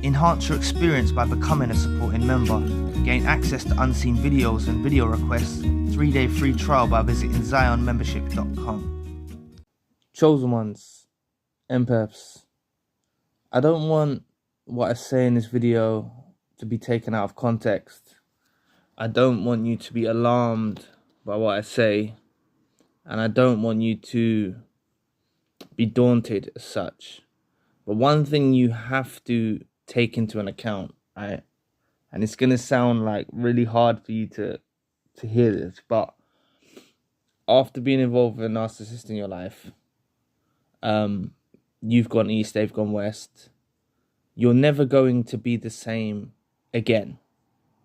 Enhance your experience by becoming a supporting member. Gain access to unseen videos and video requests. 3-day free trial by visiting zionmembership.com. Chosen ones, empaths, I don't want what I say in this video to be taken out of context. I don't want you to be alarmed by what I say, and I don't want you to be daunted as such. But one thing you have to take into an account, right? And it's going to sound like really hard for you to hear this, but after being involved with a narcissist in your life, you've gone east, they've gone west, you're never going to be the same again.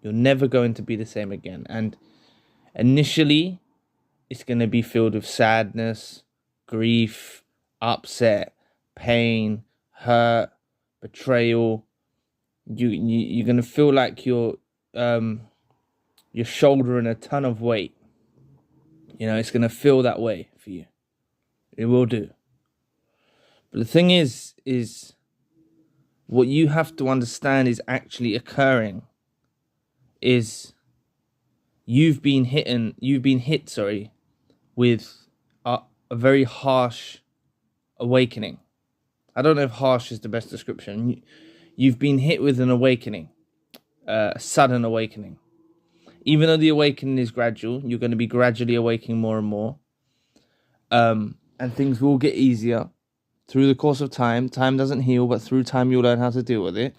You're never going to be the same again. And initially, it's going to be filled with sadness, grief, upset, pain, hurt, betrayal. You're going to feel like you're shouldering a ton of weight. You know, it's going to feel that way for you. It will do. But the thing is what you have to understand is actually occurring is you've been hit with a very harsh awakening. I don't know if harsh is the best description. You've been hit with an awakening, a sudden awakening. Even though the awakening is gradual, you're going to be gradually awakening more and more. And things will get easier through the course of time. Time doesn't heal, but through time you'll learn how to deal with it.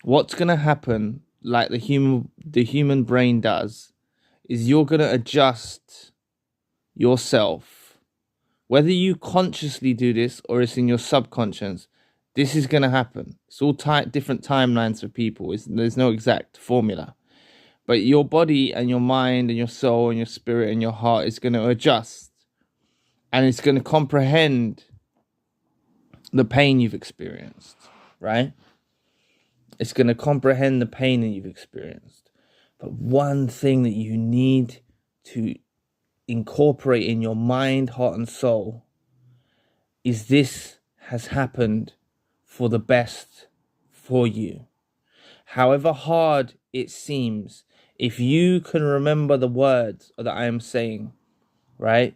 What's going to happen, like the human brain does, is you're going to adjust yourself. Whether you consciously do this or it's in your subconscious, this is going to happen. It's all different timelines for people. There's no exact formula. But your body and your mind and your soul and your spirit and your heart is going to adjust. And it's going to comprehend the pain you've experienced, right? It's going to comprehend the pain that you've experienced. But one thing that you need to incorporate in your mind, heart, and soul is this has happened for the best for you. However hard it seems, if you can remember the words that I am saying, right?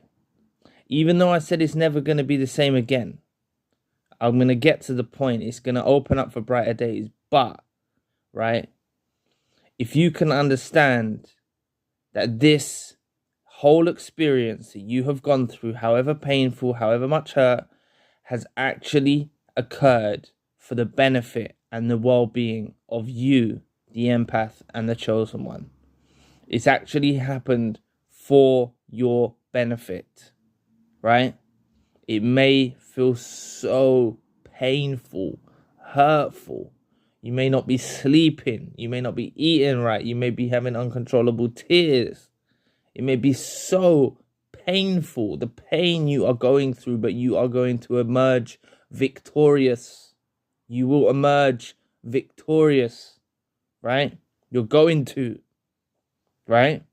Even though I said it's never going to be the same again, I'm going to get to the point. It's going to open up for brighter days. But, right, if you can understand that this whole experience that you have gone through, however painful, however much hurt, has actually occurred for the benefit and the well-being of you, the empath and the chosen one. It's actually happened for your benefit, right? It may feel so painful, hurtful. You may not be sleeping. You may not be eating right. You may be having uncontrollable tears. It may be so painful, the pain you are going through, but you are going to emerge victorious. You will emerge victorious, right? You're going to, right?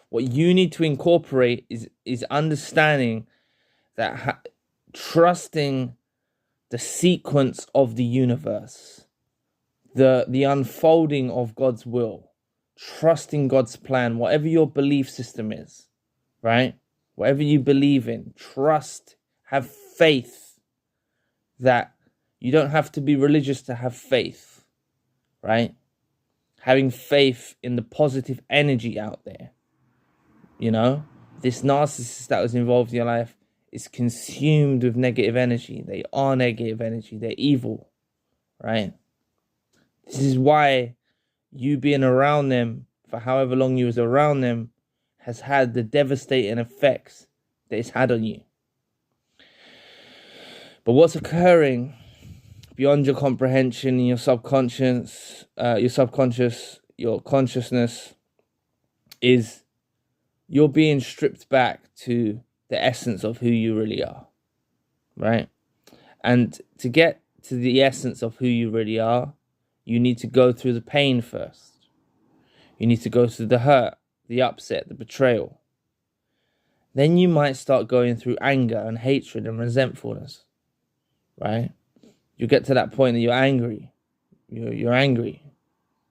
What you need to incorporate is understanding that trusting the sequence of the universe, the unfolding of God's will, trusting God's plan, whatever your belief system is, right? Whatever you believe in, trust, have faith that you don't have to be religious to have faith, right? Having faith in the positive energy out there. You know, this narcissist that was involved in your life is consumed with negative energy. They are negative energy. They're evil, right? This is why you being around them for however long you was around them has had the devastating effects that it's had on you. But what's occurring beyond your comprehension in your subconscious, your consciousness, is you're being stripped back to the essence of who you really are, right? And to get to the essence of who you really are, you need to go through the pain first. You need to go through the hurt, the upset, the betrayal. Then you might start going through anger and hatred and resentfulness, right? You get to that point that you're angry, You're angry.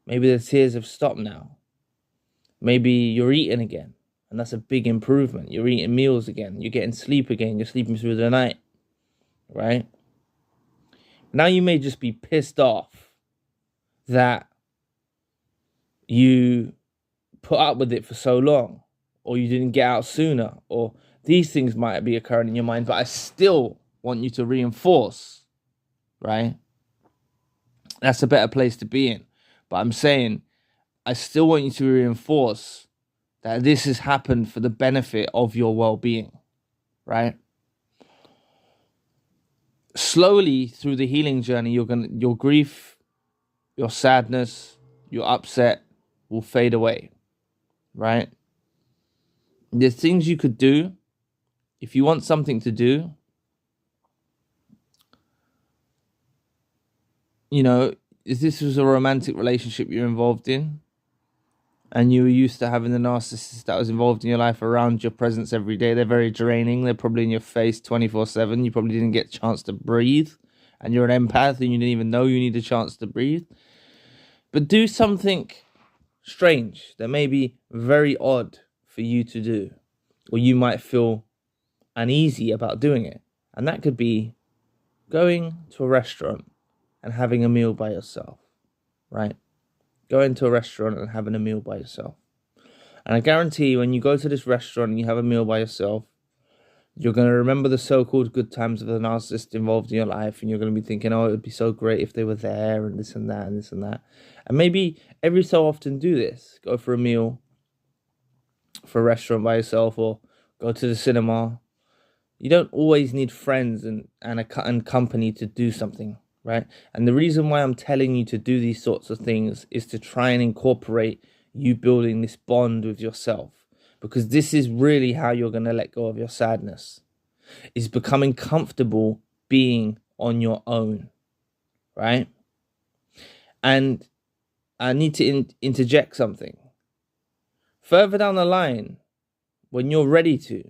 Maybe the tears have stopped now. Maybe you're eating again, and that's a big improvement. You're eating meals again. You're getting sleep again. You're sleeping through the night, right? Now you may just be pissed off that you put up with it for so long, or you didn't get out sooner, or these things might be occurring in your mind, but I still want you to reinforce, right? That's a better place to be in. But I'm saying, I still want you to reinforce that this has happened for the benefit of your well-being, right? Slowly through the healing journey, your grief, your sadness, your upset will fade away, right? There's things you could do. If you want something to do, you know, if this was a romantic relationship you're involved in, and you were used to having the narcissist that was involved in your life around your presence every day, they're very draining. They're probably in your face 24/7. You probably didn't get a chance to breathe, and you're an empath and you didn't even know you need a chance to breathe. But do something strange that may be very odd for you to do, or you might feel uneasy about doing it. And that could be going to a restaurant and having a meal by yourself, right? Going to a restaurant and having a meal by yourself. And I guarantee when you go to this restaurant and you have a meal by yourself, you're going to remember the so-called good times of the narcissist involved in your life, and you're going to be thinking, oh, it would be so great if they were there, and this and that, and this and that. And maybe every so often do this. Go for a meal for a restaurant by yourself, or go to the cinema. You don't always need friends and company to do something, right? And the reason why I'm telling you to do these sorts of things is to try and incorporate you building this bond with yourself. Because this is really how you're going to let go of your sadness. Is becoming comfortable being on your own, right? And I need to interject something. Further down the line, when you're ready to,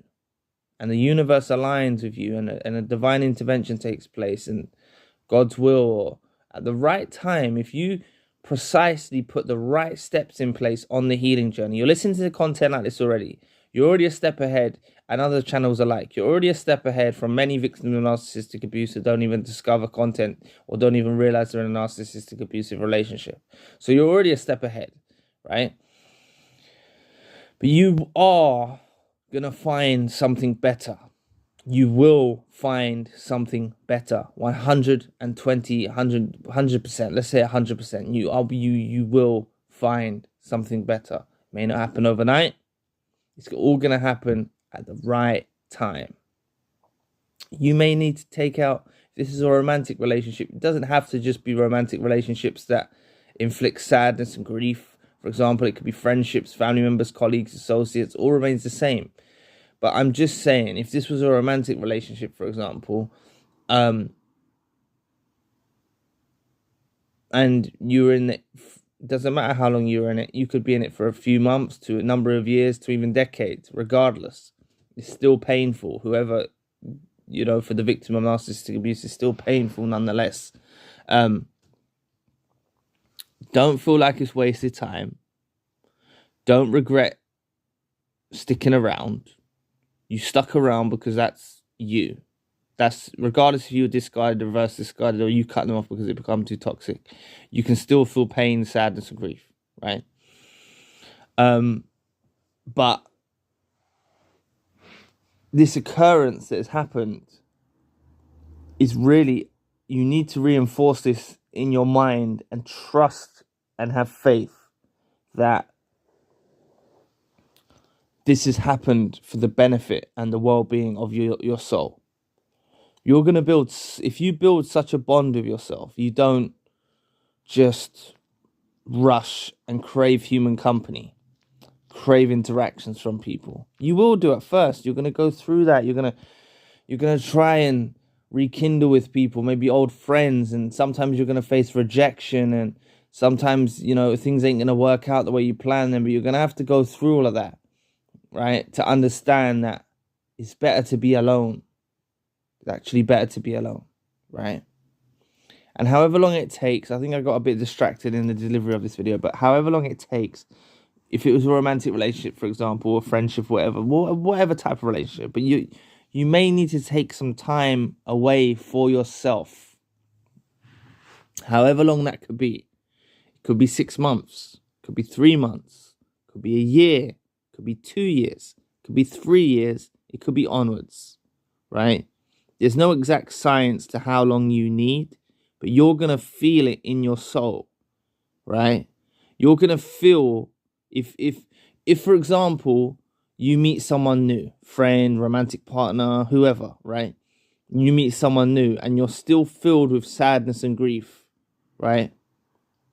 and the universe aligns with you, and a divine intervention takes place, and God's will, or at the right time, if you precisely put the right steps in place on the healing journey. You're listening to the content like this already. You're already a step ahead, and other channels alike. You're already a step ahead from many victims of narcissistic abuse who don't even discover content or don't even realize they're in a narcissistic abusive relationship. So you're already a step ahead, right? But you are going to find something better. You will find something better. 120, 100%. Let's say 100%. You will find something better. It may not happen overnight. It's all going to happen at the right time. You may need to take out, if this is a romantic relationship, it doesn't have to just be romantic relationships that inflict sadness and grief. For example, it could be friendships, family members, colleagues, associates, all remains the same. But I'm just saying, if this was a romantic relationship, for example, and you were in it, doesn't matter how long you were in it, you could be in it for a few months to a number of years to even decades, regardless. It's still painful. Whoever, for the victim of narcissistic abuse, is still painful nonetheless. Don't feel like it's wasted time. Don't regret sticking around. You stuck around because that's you. That's regardless if you were discarded, reverse discarded, or you cut them off because it become too toxic. You can still feel pain, sadness, and grief, right? But this occurrence that has happened is really, you need to reinforce this in your mind and trust and have faith that this has happened for the benefit and the well-being of your soul. You're going to build, if you build such a bond with yourself, you don't just rush and crave human company, crave interactions from people. You will do at first. You're going to go through that. You're going to try and rekindle with people, maybe old friends, and sometimes you're going to face rejection, and sometimes, things ain't going to work out the way you plan them, but you're going to have to go through all of that, right? To understand that it's better to be alone. It's actually better to be alone, right? And however long it takes, I think I got a bit distracted in the delivery of this video, but however long it takes, if it was a romantic relationship, for example, or friendship, whatever type of relationship, but you may need to take some time away for yourself. However long that could be. It could be 6 months, could be 3 months, could be a year, could be 2 years, could be 3 years, it could be onwards, right? There's no exact science to how long you need, but you're going to feel it in your soul, right? You're going to feel if for example, you meet someone new, friend, romantic partner, whoever, right? You meet someone new and you're still filled with sadness and grief, right?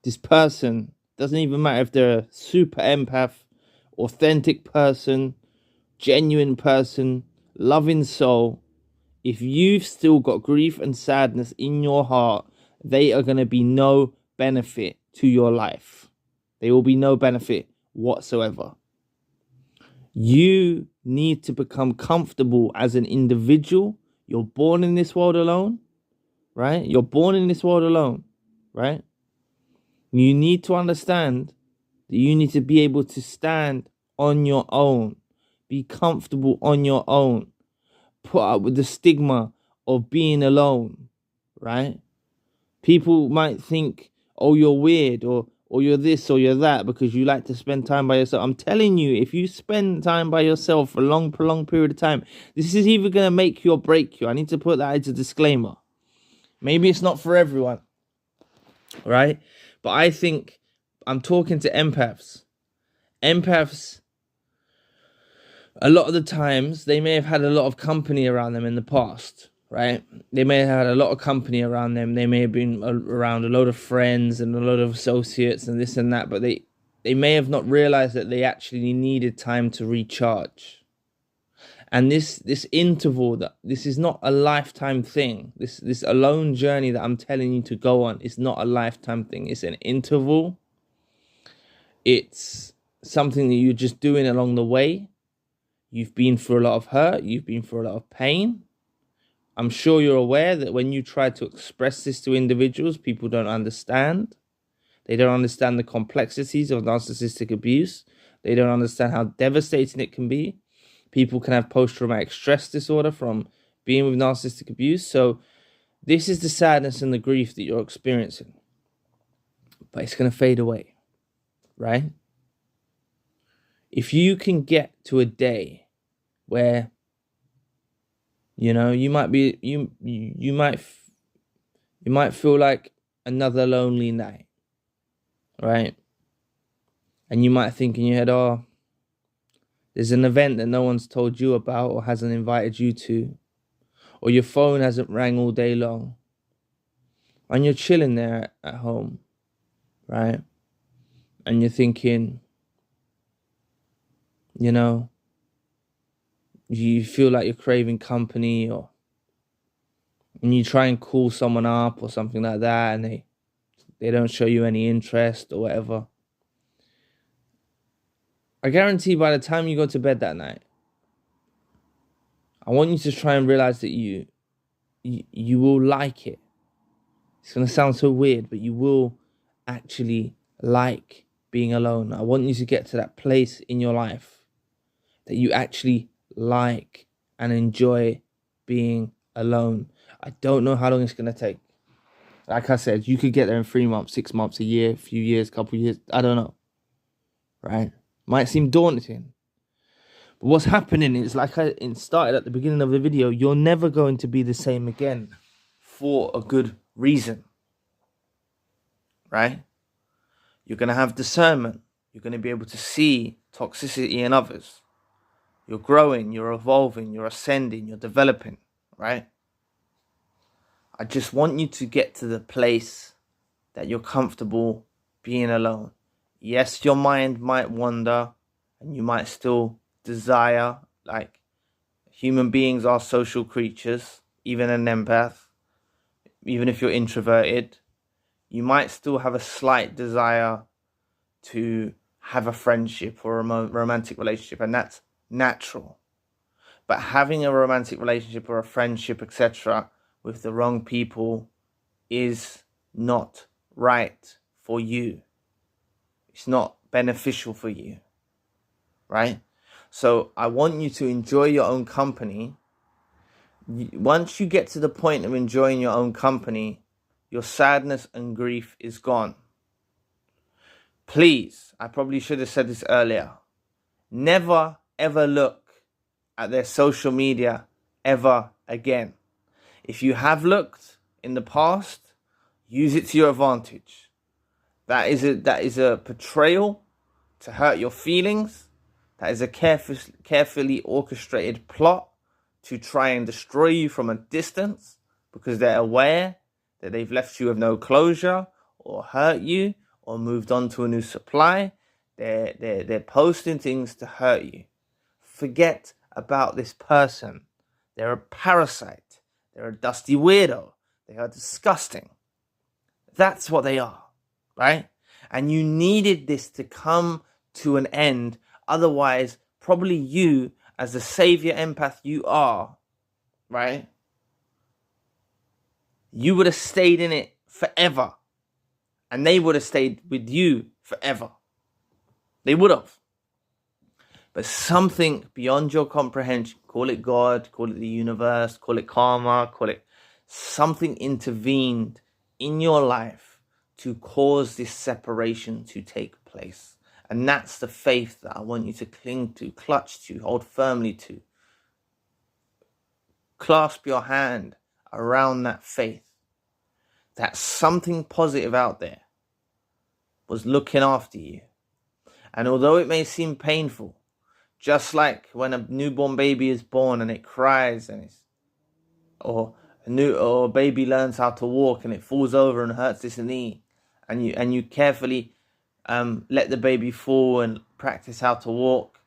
This person, doesn't even matter if they're a super empath, authentic person, genuine person, loving soul, if you've still got grief and sadness in your heart, they are going to be no benefit to your life. They will be no benefit whatsoever. You need to become comfortable as an individual. You're born in this world alone, right? You're born in this world alone, right? You need to understand that you need to be able to stand on your own, be comfortable on your own, put up with the stigma of being alone, right? People might think, oh, you're weird, or you're this, or you're that, because you like to spend time by yourself. I'm telling you, if you spend time by yourself for a long, prolonged period of time, this is either going to make you or break you. I need to put that as a disclaimer. Maybe it's not for everyone, right? But I think I'm talking to empaths. Empaths, a lot of the times, they may have had a lot of company around them in the past, right? They may have had a lot of company around them. They may have been around a lot of friends and a lot of associates and this and that, but they may have not realized that they actually needed time to recharge. And this interval, this is not a lifetime thing. This alone journey that I'm telling you to go on is not a lifetime thing. It's an interval. It's something that you're just doing along the way. You've been through a lot of hurt. You've been through a lot of pain. I'm sure you're aware that when you try to express this to individuals, people don't understand. They don't understand the complexities of narcissistic abuse. They don't understand how devastating it can be. People can have post-traumatic stress disorder from being with narcissistic abuse. So this is the sadness and the grief that you're experiencing. But it's going to fade away, right? If you can get to a day where, you know, you might feel like another lonely night, right? And you might think in your head, oh, there's an event that no one's told you about or hasn't invited you to, or your phone hasn't rang all day long, and you're chilling there at home, right? And you're thinking, you know, you feel like you're craving company, and you try and call someone up or something like that, and they don't show you any interest or whatever. I guarantee by the time you go to bed that night, I want you to try and realize that you will like it. It's going to sound so weird, but you will actually like being alone. I want you to get to that place in your life that you actually like and enjoy being alone. I don't know how long it's going to take. Like I said, you could get there in 3 months, 6 months, a year, a few years, couple years. I don't know. Right? Might seem daunting. But what's happening is, like I started at the beginning of the video, you're never going to be the same again for a good reason. Right? You're going to have discernment. You're going to be able to see toxicity in others. You're growing, you're evolving, you're ascending, you're developing, right? I just want you to get to the place that you're comfortable being alone. Yes, your mind might wander and you might still desire, like, human beings are social creatures, even an empath, even if you're introverted, you might still have a slight desire to have a friendship or a romantic relationship, and that's natural. But having a romantic relationship or a friendship, etc., with the wrong people is not right for you. It's not beneficial for you, right? So I want you to enjoy your own company. Once you get to the point of enjoying your own company, your sadness and grief is gone. Please, I probably should have said this earlier. Never, ever look at their social media ever again. If you have looked in the past, use it to your advantage. That is a portrayal to hurt your feelings. That is a carefully orchestrated plot to try and destroy you from a distance, because they're aware that they've left you with no closure or hurt you or moved on to a new supply. They're posting things to hurt you. Forget about this person. They're a parasite. They're a dusty weirdo. They are disgusting. That's what they are, right? And you needed this to come to an end. Otherwise, probably you, as the savior empath you are, right? You would have stayed in it forever. And they would have stayed with you forever. They would have. But something beyond your comprehension, call it God, call it the universe, call it karma, call it something, intervened in your life to cause this separation to take place. And that's the faith that I want you to cling to, clutch to, hold firmly to. Clasp your hand around that faith. That something positive out there was looking after you. And although it may seem painful, just like when a newborn baby is born and it cries, or a baby learns how to walk and it falls over and hurts its knee, and you carefully let the baby fall and practice how to walk.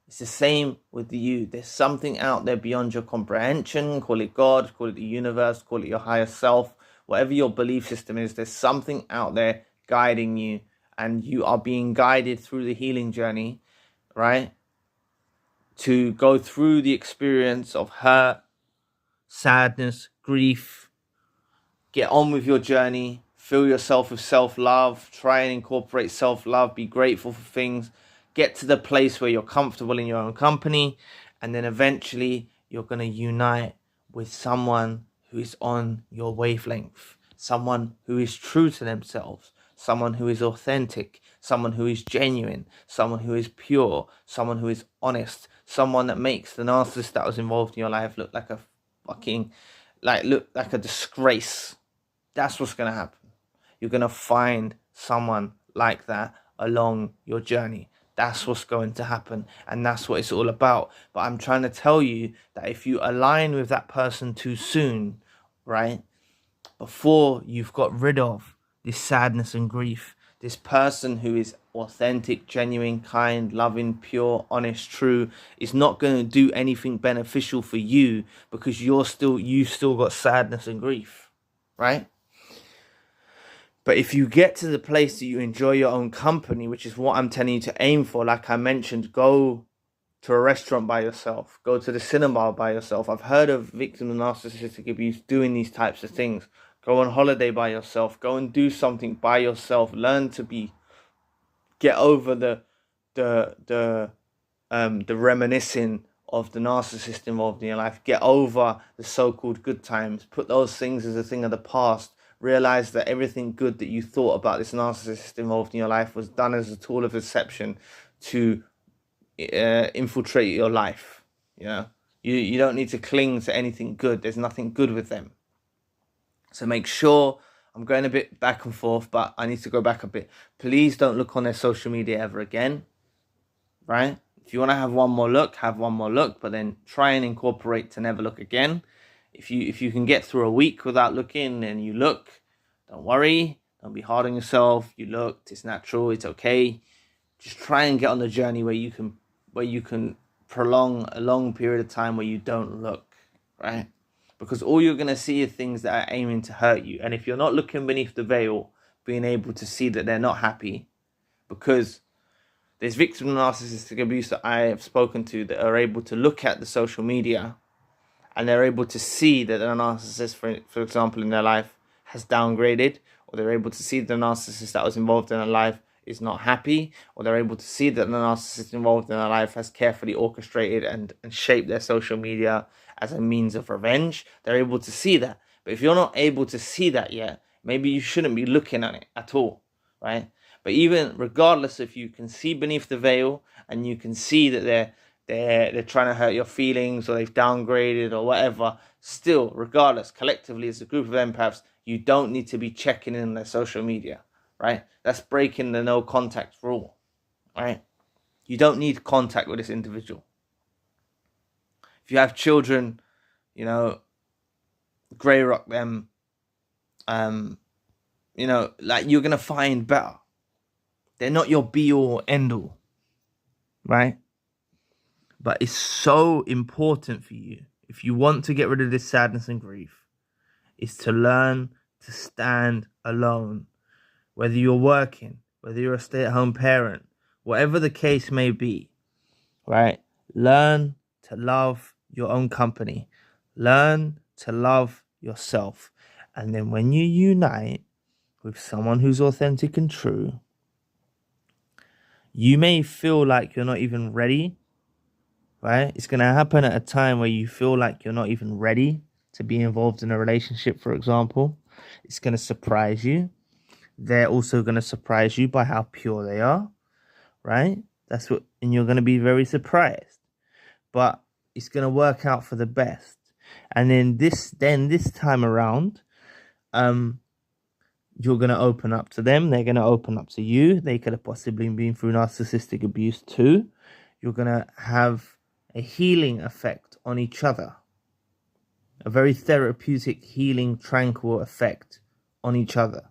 It's the same with you. There's something out there beyond your comprehension. Call it God, call it the universe, call it your higher self, whatever your belief system is. There's something out there guiding you, and you are being guided through the healing journey, right? To go through the experience of hurt, sadness, grief. Get on with your journey. Fill yourself with self-love. Try and incorporate self-love. Be grateful for things. Get to the place where you're comfortable in your own company. And then eventually you're going to unite with someone who is on your wavelength. Someone who is true to themselves. Someone who is authentic. Someone who is genuine. Someone who is pure. Someone who is honest. Someone that makes the narcissist that was involved in your life look like a look like a disgrace. That's what's going to happen. You're going to find someone like that along your journey. That's what's going to happen. And that's what it's all about. But I'm trying to tell you that if you align with that person too soon, right, before you've got rid of this sadness and grief, this person who is authentic, genuine, kind, loving, pure, honest, true, is not going to do anything beneficial for you, because you've still got sadness and grief, right? But if you get to the place that you enjoy your own company, which is what I'm telling you to aim for, like I mentioned, go to a restaurant by yourself, go to the cinema by yourself. I've heard of victims of narcissistic abuse doing these types of things. Go on holiday by yourself. Go and do something by yourself. Learn to get over the reminiscing of the narcissist involved in your life. Get over the so-called good times. Put those things as a thing of the past. Realize that everything good that you thought about this narcissist involved in your life was done as a tool of deception to infiltrate your life. You don't need to cling to anything good. There's nothing good with them. So make sure, I'm going a bit back and forth, but I need to go back a bit. Please don't look on their social media ever again, right? If you want to have one more look, have one more look, but then try and incorporate to never look again. If you can get through a week without looking and you look, don't worry. Don't be hard on yourself. You looked, it's natural, it's okay. Just try and get on the journey where you can prolong a long period of time where you don't look, right? Because all you're going to see are things that are aiming to hurt you. And if you're not looking beneath the veil, being able to see that they're not happy, because there's victims of narcissistic abuse that I have spoken to that are able to look at the social media and they're able to see that a narcissist, for example, in their life has downgraded, or they're able to see the narcissist that was involved in their life is not happy, or they're able to see that the narcissist involved in their life has carefully orchestrated and shaped their social media as a means of revenge. They're able to see that. But if you're not able to see that yet, maybe you shouldn't be looking at it at all, right? But even regardless, if you can see beneath the veil and you can see that they're trying to hurt your feelings, or they've downgraded or whatever, still, regardless, collectively as a group of empaths, you don't need to be checking in their social media, right? That's breaking the no contact rule, right? You don't need contact with this individual. If you have children, you know, grey rock them, you know, like, you're going to find better. They're not your be-all or end-all, right? But it's so important for you, if you want to get rid of this sadness and grief, is to learn to stand alone. Whether you're working, whether you're a stay-at-home parent, whatever the case may be, right? Learn to love your own company. Learn to love yourself. And then when you unite with someone who's authentic and true, you may feel like you're not even ready, right? It's going to happen at a time where you feel like you're not even ready to be involved in a relationship, for example. It's going to surprise you. They're also going to surprise you by how pure they are, right? And you're going to be very surprised. But it's going to work out for the best. And then this time around, you're going to open up to them. They're going to open up to you. They could have possibly been through narcissistic abuse too. You're going to have a healing effect on each other. A very therapeutic, healing, tranquil effect on each other,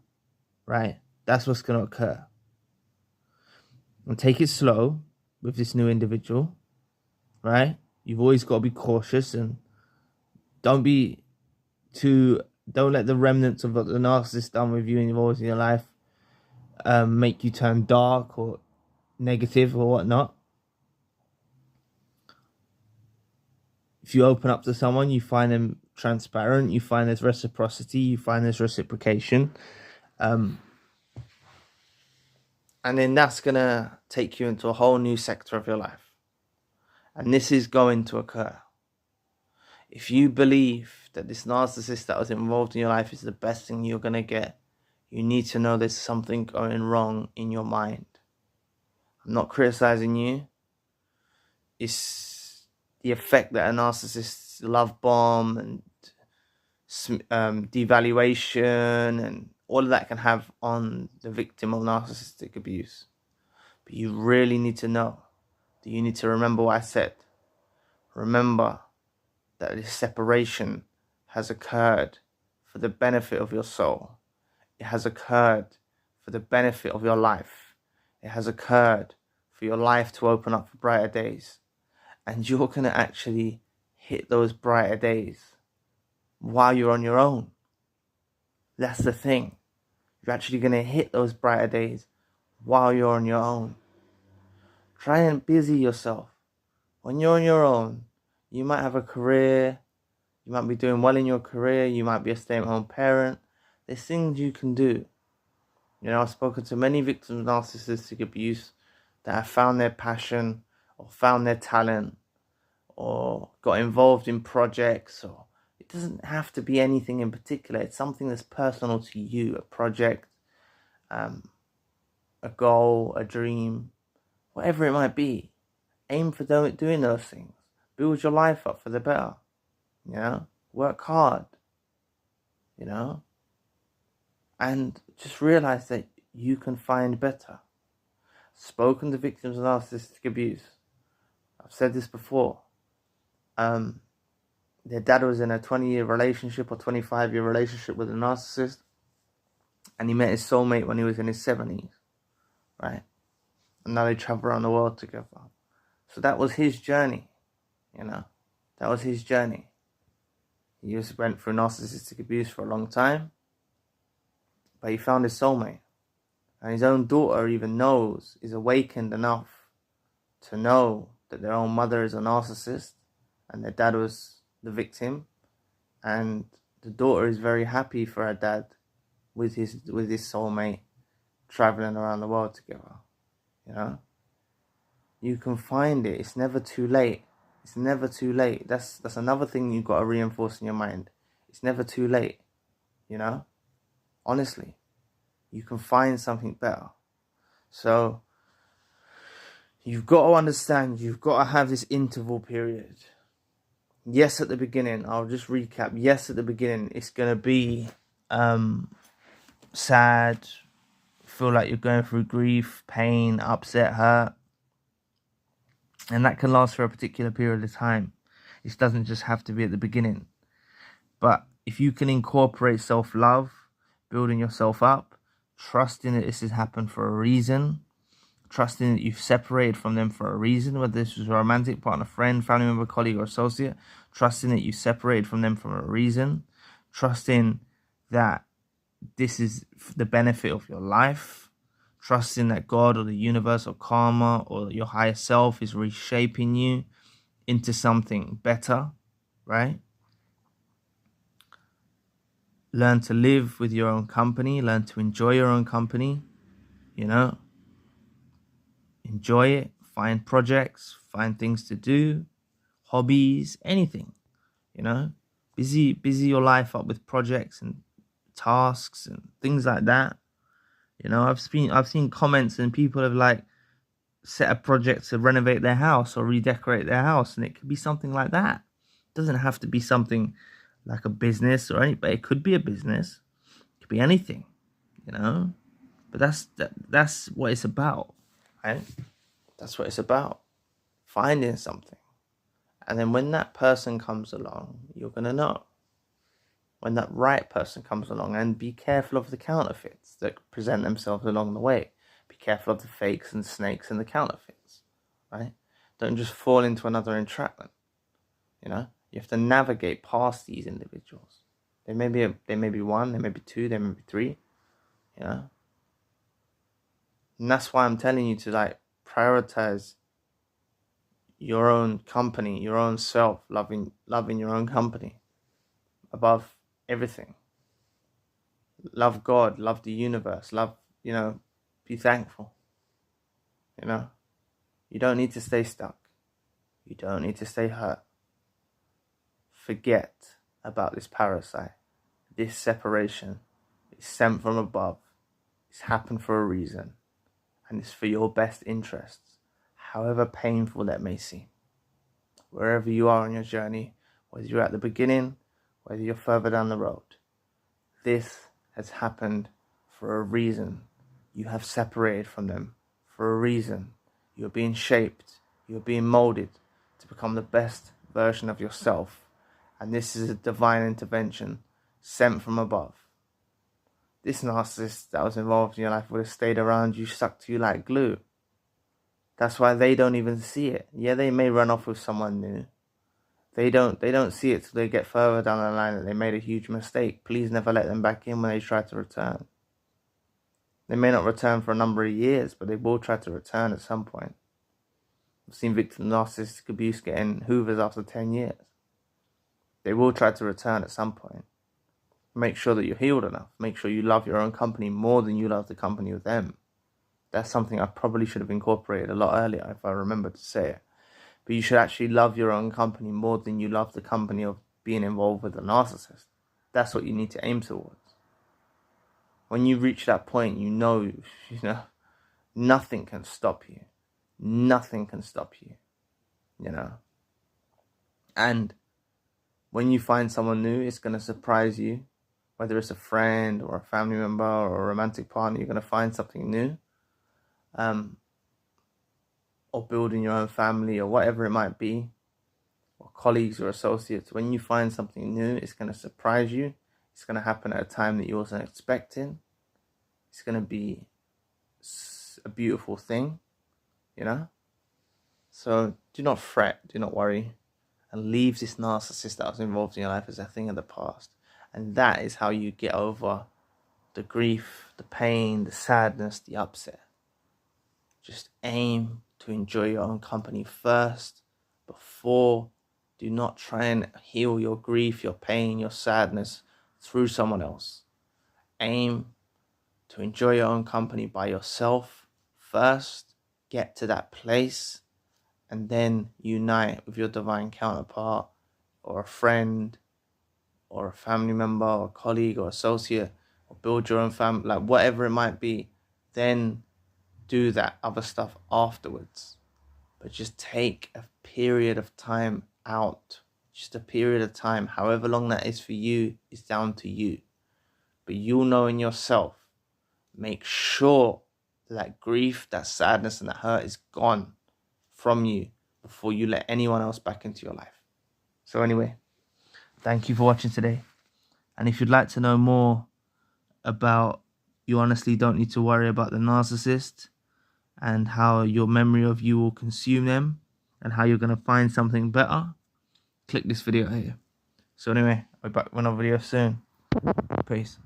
right? That's what's going to occur. And take it slow with this new individual, right? You've always got to be cautious, and don't let the remnants of what the narcissist done with you and involved in your life make you turn dark or negative or whatnot. If you open up to someone, you find them transparent, you find there's reciprocity, you find there's reciprocation. And then that's going to take you into a whole new sector of your life. And this is going to occur. If you believe that this narcissist that was involved in your life is the best thing you're going to get, you need to know there's something going wrong in your mind. I'm not criticizing you. It's the effect that a narcissist's love bomb and devaluation and all of that can have on the victim of narcissistic abuse. But you really need to know that you need to remember what I said. Remember that this separation has occurred for the benefit of your soul. It has occurred for the benefit of your life. It has occurred for your life to open up for brighter days. And you're going to actually hit those brighter days while you're on your own. That's the thing. You're actually going to hit those brighter days while you're on your own. Try and busy yourself. When you're on your own, you might have a career. You might be doing well in your career. You might be a stay-at-home parent. There's things you can do. You know, I've spoken to many victims of narcissistic abuse that have found their passion or found their talent or got involved in projects. Or it doesn't have to be anything in particular. It's something that's personal to you, a project, a goal, a dream, whatever it might be. Aim for doing those things. Build your life up for the better. You know, work hard. You know, and just realize that you can find better. Spoken to victims of narcissistic abuse. I've said this before. Their dad was in a 20-year relationship or 25-year relationship with a narcissist, and he met his soulmate when he was in his 70s, right? And now they travel around the world together. So that was his journey, you know. That was his journey. He just went through narcissistic abuse for a long time, but he found his soulmate. And his own daughter even is awakened enough to know that their own mother is a narcissist and their dad was the victim. And the daughter is very happy for her dad with his soulmate, traveling around the world together. You know, you can find it. It's never too late. It's never too late. That's another thing you've got to reinforce in your mind. It's never too late. You know, honestly, you can find something better. So you've got to understand, you've got to have this interval period. Yes, at the beginning, I'll just recap. Yes, at the beginning, it's going to be sad, feel like you're going through grief, pain, upset, hurt. And that can last for a particular period of time. It doesn't just have to be at the beginning. But if you can incorporate self-love, building yourself up, trusting that this has happened for a reason, trusting that you've separated from them for a reason, whether this was a romantic partner, friend, family member, colleague, or associate, trusting that you separated from them for a reason, trusting that this is the benefit of your life, trusting that God or the universe or karma or your higher self is reshaping you into something better, right? Learn to live with your own company, learn to enjoy your own company, you know? Enjoy it, find projects, find things to do, hobbies, anything, you know? Busy your life up with projects and tasks and things like that. You know, I've seen comments and people have like set a project to renovate their house or redecorate their house, and it could be something like that. It doesn't have to be something like a business or anything, but it could be a business. It could be anything, you know? But that's what it's about, right? That's what it's about. Finding something. And then when that person comes along, you're going to know. When that right person comes along, and be careful of the counterfeits that present themselves along the way. Be careful of the fakes and snakes and the counterfeits, right? Don't just fall into another entrapment, you know? You have to navigate past these individuals. They may be one, they may be two, they may be three, you know? And that's why I'm telling you to like prioritize your own company, your own self, loving your own company above everything. Love God, love the universe, love, you know, be thankful. You know, you don't need to stay stuck. You don't need to stay hurt. Forget about this parasite. This separation is sent from above. It's happened for a reason. And it's for your best interests, however painful that may seem. Wherever you are on your journey, whether you're at the beginning, whether you're further down the road, this has happened for a reason. You have separated from them for a reason. You're being shaped, you're being molded to become the best version of yourself. And this is a divine intervention sent from above. This narcissist that was involved in your life would have stayed around you, stuck to you like glue. That's why they don't even see it. Yeah, they may run off with someone new. They don't see it till they get further down the line that they made a huge mistake. Please never let them back in when they try to return. They may not return for a number of years, but they will try to return at some point. I've seen victims of narcissistic abuse getting hoovers after 10 years. They will try to return at some point. Make sure that you're healed enough. Make sure you love your own company more than you love the company of them. That's something I probably should have incorporated a lot earlier if I remember to say it. But you should actually love your own company more than you love the company of being involved with a narcissist. That's what you need to aim towards. When you reach that point, you know, nothing can stop you. Nothing can stop you, you know. And when you find someone new, it's going to surprise you. Whether it's a friend or a family member or a romantic partner, you're going to find something new. Or building your own family or whatever it might be. Or colleagues or associates. When you find something new, it's going to surprise you. It's going to happen at a time that you wasn't expecting. It's going to be a beautiful thing, you know. So do not fret, do not worry. And leave this narcissist that was involved in your life as a thing of the past. And that is how you get over the grief, the pain, the sadness, the upset. Just aim to enjoy your own company first. Do not try and heal your grief, your pain, your sadness through someone else. aim to enjoy your own company by yourself first, get to that place, and then unite with your divine counterpart or a friend or a family member or a colleague or associate, or build your own family, like whatever it might be. Then do that other stuff afterwards. But just take a period of time out. Just a period of time, however long that is for you, is down to you. But you'll know in yourself. Make sure that grief, that sadness, and that hurt is gone from you before you let anyone else back into your life. So anyway, thank you for watching today. And if you'd like to know more about You Honestly Don't Need to Worry About the Narcissist, and how your memory of you will consume them, and how you're going to find something better, click this video here. So anyway, I'll be back with another video soon. Peace.